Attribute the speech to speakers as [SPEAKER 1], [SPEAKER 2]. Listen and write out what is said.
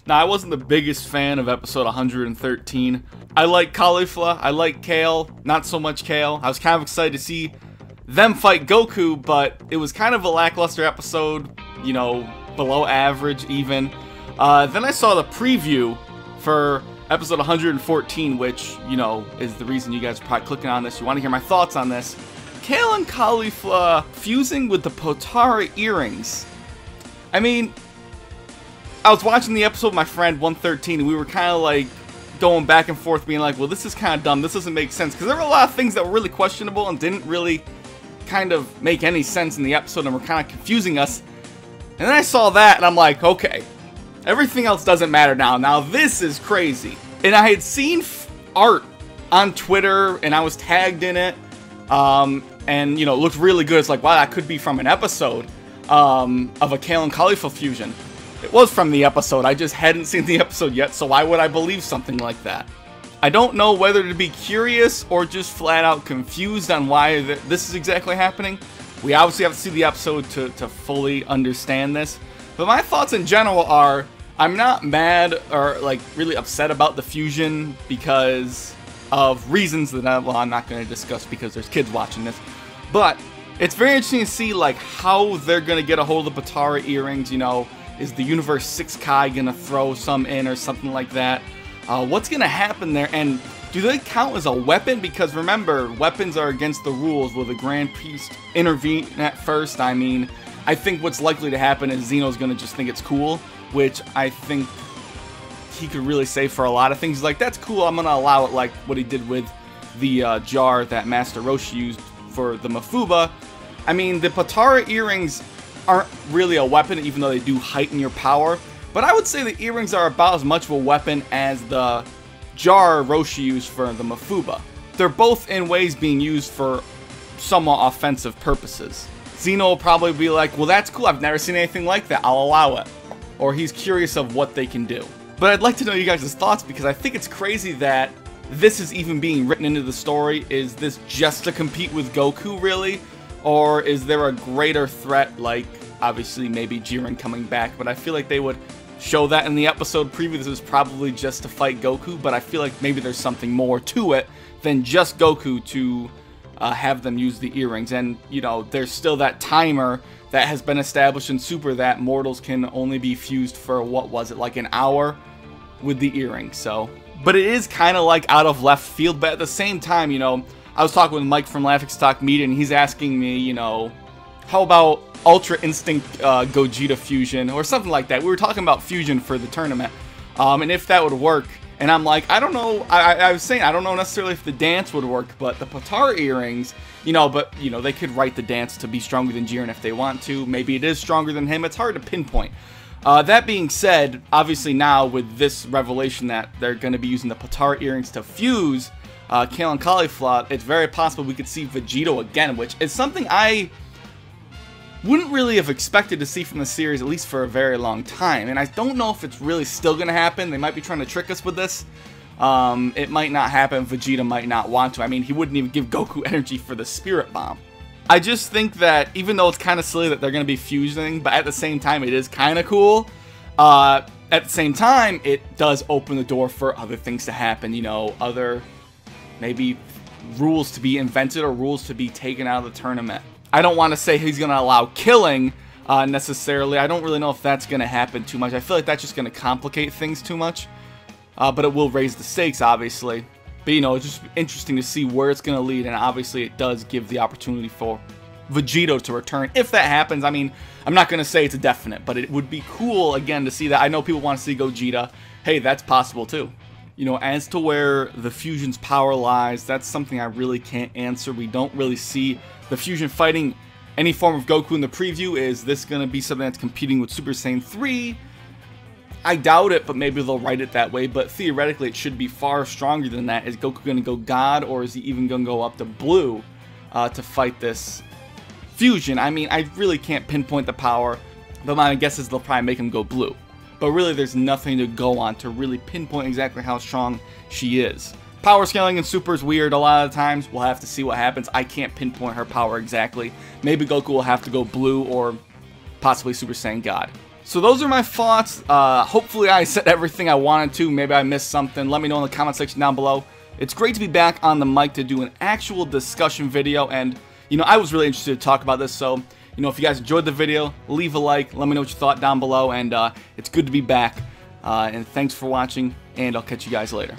[SPEAKER 1] Now, I wasn't the biggest fan of episode 113. I like Caulifla, I like Kale, not so much Kale. I was kind of excited to see them fight Goku, but it was kind of a lackluster episode, you know, below average even. Then I saw the preview for episode 114, which, you know, is the reason you guys are probably clicking on this. You want to hear my thoughts on this. Kale and Caulifla fusing with the Potara earrings. I mean, I was watching the episode with my friend 113, and we were kind of like going back and forth being like, well, this is kind of dumb. This doesn't make sense. Because there were a lot of things that were really questionable and didn't really kind of make any sense in the episode and were kind of confusing us. And then I saw that, and I'm like, okay, everything else doesn't matter now. Now this is crazy. And I had seen art on Twitter, and I was tagged in it. And, you know, it looked really good. It's like, wow, that could be from an episode of a Kale and Caulifla fusion. It was from the episode. I just hadn't seen the episode yet, so why would I believe something like that? I don't know whether to be curious or just flat out confused on why this is exactly happening. We obviously have to see the episode to fully understand this. But my thoughts in general are, I'm not mad or like really upset about the fusion because of reasons that I'm not going to discuss because there's kids watching this. But it's very interesting to see like how they're going to get a hold of the Potara earrings. You know, is the Universe 6 Kai going to throw some in or something like that? What's going to happen there? And do they count as a weapon? Because remember, weapons are against the rules. Will the Grand Priest intervene at first? I mean, I think what's likely to happen is Zeno's going to just think it's cool, which I think he could really say for a lot of things. He's like, that's cool, I'm going to allow it, like what he did with the jar that Master Roshi used for the Mafuba. I mean, the Potara earrings aren't really a weapon, even though they do heighten your power. But I would say the earrings are about as much of a weapon as the jar Roshi used for the Mafuba. They're both in ways being used for somewhat offensive purposes. Zeno will probably be like, well, that's cool, I've never seen anything like that, I'll allow it. Or he's curious of what they can do. But I'd like to know you guys' thoughts, because I think it's crazy that this is even being written into the story. Is this just to compete with Goku, really? Or is there a greater threat, like, obviously, maybe Jiren coming back? But I feel like they would show that in the episode preview. This is probably just to fight Goku, but I feel like maybe there's something more to it than just Goku to have them use the earrings. And, you know, there's still that timer that has been established in Super that mortals can only be fused for, what was it, like an hour with the earrings. So, but it is kind of like out of left field, but at the same time, you know, I was talking with Mike from Laughing Stock Media, and he's asking me, you know, how about Ultra Instinct Gogeta fusion or something like that. We were talking about fusion for the tournament, and if that would work. And I'm like, I don't know. I was saying I don't know necessarily if the dance would work, but the Potara earrings, you know, but you know, they could write the dance to be stronger than Jiren if they want to. Maybe it is stronger than him. It's hard to pinpoint. That being said, obviously now with this revelation that they're going to be using the Potara earrings to fuse Kale and Caulifla, it's very possible we could see Vegito again, which is something I wouldn't really have expected to see from the series, at least for a very long time. And I don't know if it's really still going to happen. They might be trying to trick us with this. It might not happen. Vegeta might not want to. I mean, he wouldn't even give Goku energy for the Spirit Bomb. I just think that even though it's kind of silly that they're going to be fusing, but at the same time, it is kind of cool. At the same time, it does open the door for other things to happen. You know, other maybe rules to be invented or rules to be taken out of the tournament. I don't want to say he's going to allow killing necessarily. I don't really know if that's going to happen too much. I feel like that's just going to complicate things too much. But it will raise the stakes, obviously. But, you know, it's just interesting to see where it's going to lead. And obviously, it does give the opportunity for Vegito to return. If that happens, I mean, I'm not going to say it's a definite. But it would be cool, again, to see that. I know people want to see Gogeta. Hey, that's possible, too. You know, as to where the fusion's power lies, that's something I really can't answer. We don't really see the fusion fighting any form of Goku in the preview. Is this going to be something that's competing with Super Saiyan 3? I doubt it, but maybe they'll write it that way. But theoretically, it should be far stronger than that. Is Goku going to go God, or is he even going to go up to Blue to fight this fusion? I mean, I really can't pinpoint the power, but my guess is they'll probably make him go Blue. But really, there's nothing to go on to really pinpoint exactly how strong she is. Power scaling in Super is weird a lot of times. We'll have to see what happens. I can't pinpoint her power exactly. Maybe Goku will have to go Blue or possibly Super Saiyan God. So those are my thoughts. Hopefully I said everything I wanted to. Maybe I missed something. Let me know in the comment section down below. It's great to be back on the mic to do an actual discussion video, and you know, I was really interested to talk about this, so you know, if you guys enjoyed the video, leave a like, let me know what you thought down below, and it's good to be back. And thanks for watching, and I'll catch you guys later.